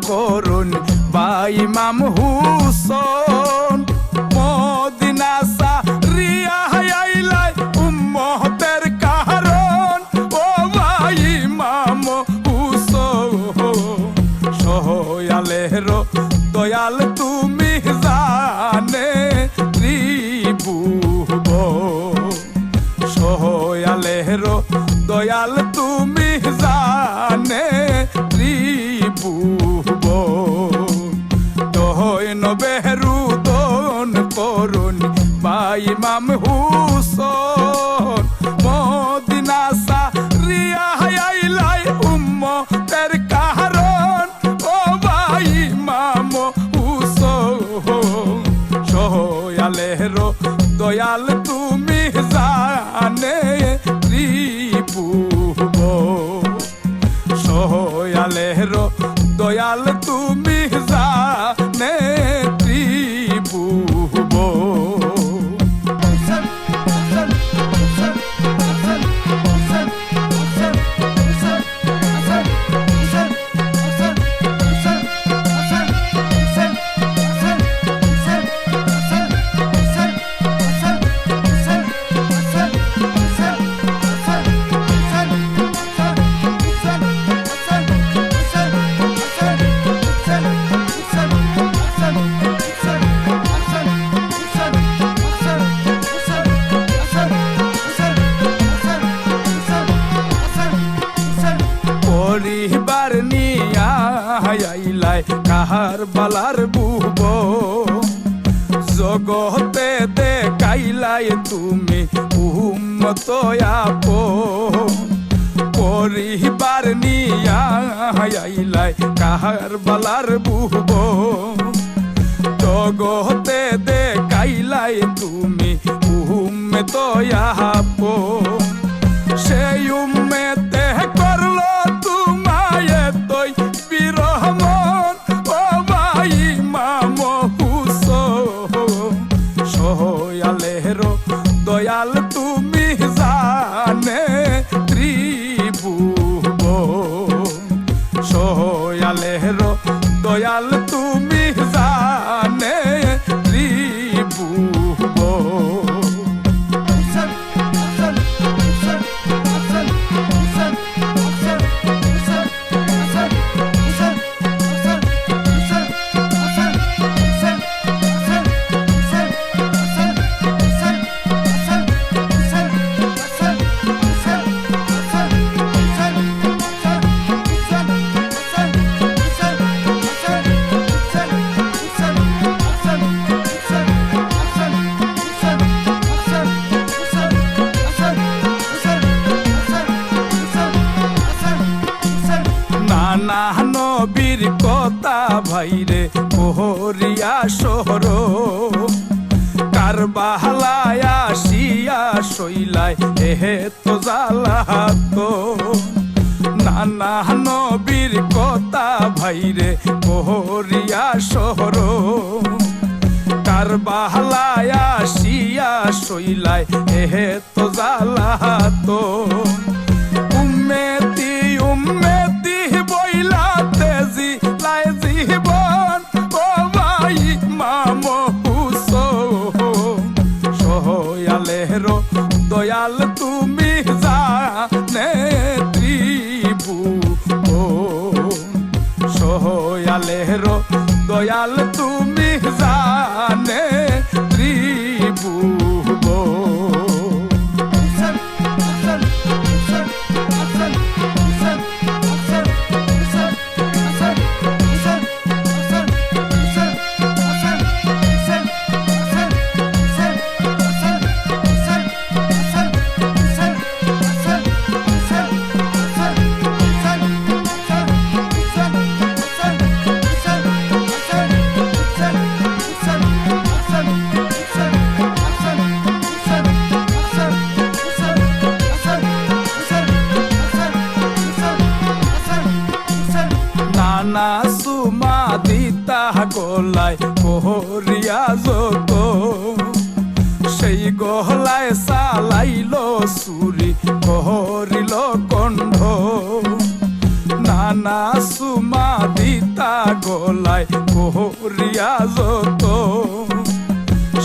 করুন ইমাম হুসন মদিনা সারিয়া আইলাই উম্মতের কারণ ও ভাই ইমাম হুসন সহয়ালের দয়াল তুমি জানে ত্রিভুবন সহয়ালের দয়াল তুমি জানে বেরুদন করুন ইমাম হুসন মদিনা সারিয়া আইলাই উম্মতের কারণ ও ভাই ইমাম হুসন সহয়ালের দয়াল তুমি জানে ত্রিভুবন সহয়ালের দয়াল তুমি জানে পরিবার নিয়া আইলাই কাহার বালার বুব জগতে দেখাইলাই তুমি উম্মত আপন পরিবার নিয়া আইলাই কাহার বালার বুব জগতে দেখাইলাই তুমি উম্মত আপন সেই উম্মতে করলো তোমায় তোই বিরহমন ও ভাই ইমাম হুসন সহয়ালের দয়াল তুমি জানে ত্রিভুবন সহয়ালের দয়াল তুমি জানে ত্রিভুবন নবীর কথা ভাইরে কোহরিয়া শহর কারবালায় আসিয়া শৈলাই এহে তো জালাত নানা নবীর কথা ভাইরে কোহরিয়া শহর কারবালায় আসিয়া শৈলাই এহে তো জালাত উম্মেতি উম্মেতি বইলাতে জিলাই জীবন ও ভাই ইমাম হুসন সহয়ালের দয়াল তুমি জানে ত্রিভুবন সহয়ালের দয়াল তুমি জানে ত্রিভুবন নানা সুমা দিতা গলায় কোহরিয়া যত সেই গলায় চালাইল চুরি কহরিল কণ্ঠ নানা সুমা দিতা গলায় কোহরিয়া যত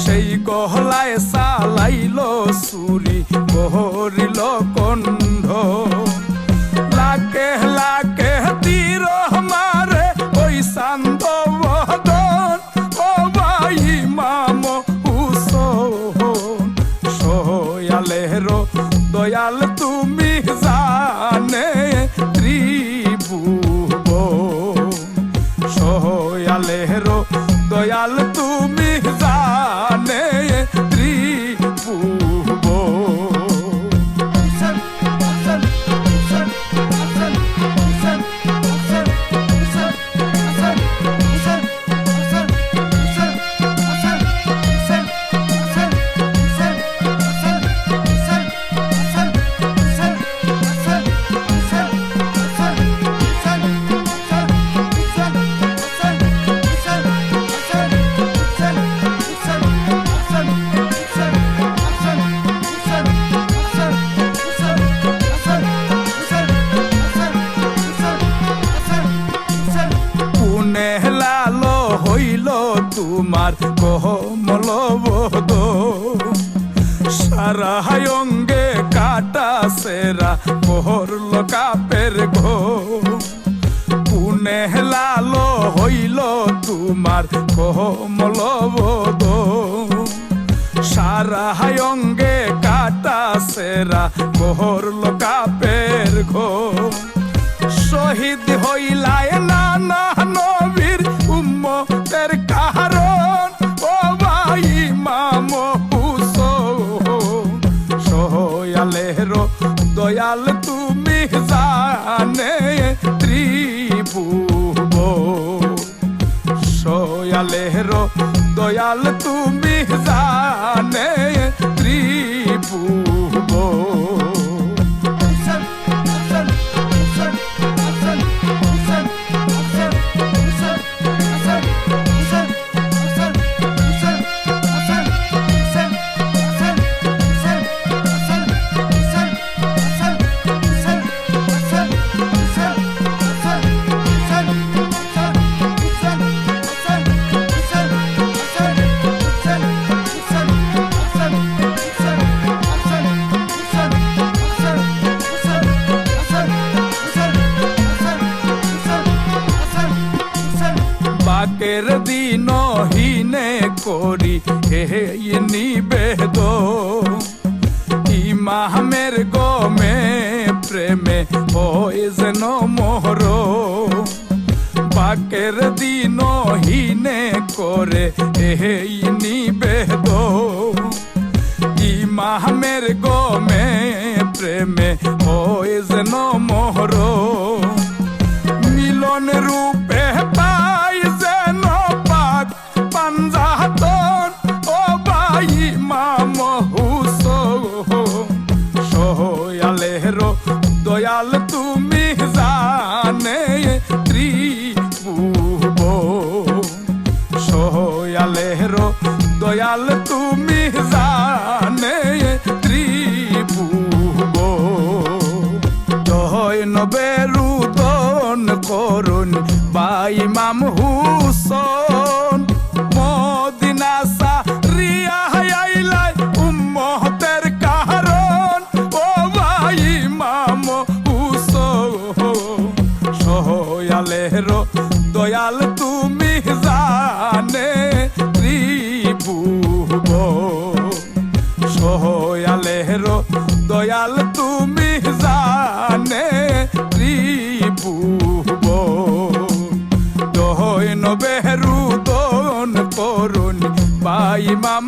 সেই গলায় চালাইল চুরি কহরিল কণ্ঠ লাকে লাকে তীর মারে ওই শান্ত বদন ও ভাই মাম হুসোন সোয়ালের দয়াল তুমি জানে ত্রিভুবন সোয়ালের দয়াল তুমি জানে তোমার কমল বদ সারা অঙ্গে কাটা সেরা পহরল কাপের ঘো পুনে লাল হইল তোমার কমল বদ সারা অঙ্গে কাটা সেরা পহরল কাপের ঘো শহীদ হইলায় নানা নবীর উম্মতের কারণ ও ভাই মাম হুসোন সোয়ালের দয়াল তুমি জানে ত্রিভুবন সোয়ালের দয়াল তুমি জানে ত্রিভুবন বাকের দিন হিনে করি হে নিবেদ ইমামের গমে প্রেমে হয় যেন মোহর বাকের দিন হিনে করে হে নিবেদ ইমামের গমে প্রেমে হয় যেন মোহর মিলন রূপে পাই যেন পাক পাঞ্জাতন ও ভাই মাম হুসোন সোয়ালের দয়াল তুমি জানে ত্রিভুবন সোয়ালের দয়াল তুমি জানে ত্রিভুবন জয় নবেরুদন করুন ভাই মাম হুসোন মদিনা সারিয়া আইলাই উম্মতের কারণ ও ভাই মাম হুসোন সোয়ালের দয়াল তুমি জানে ত্রিভুবন সোয়ালের দয়াল তুমি জানে ত্রিভুবন দয় নবেরুদন করুন ভাই মাম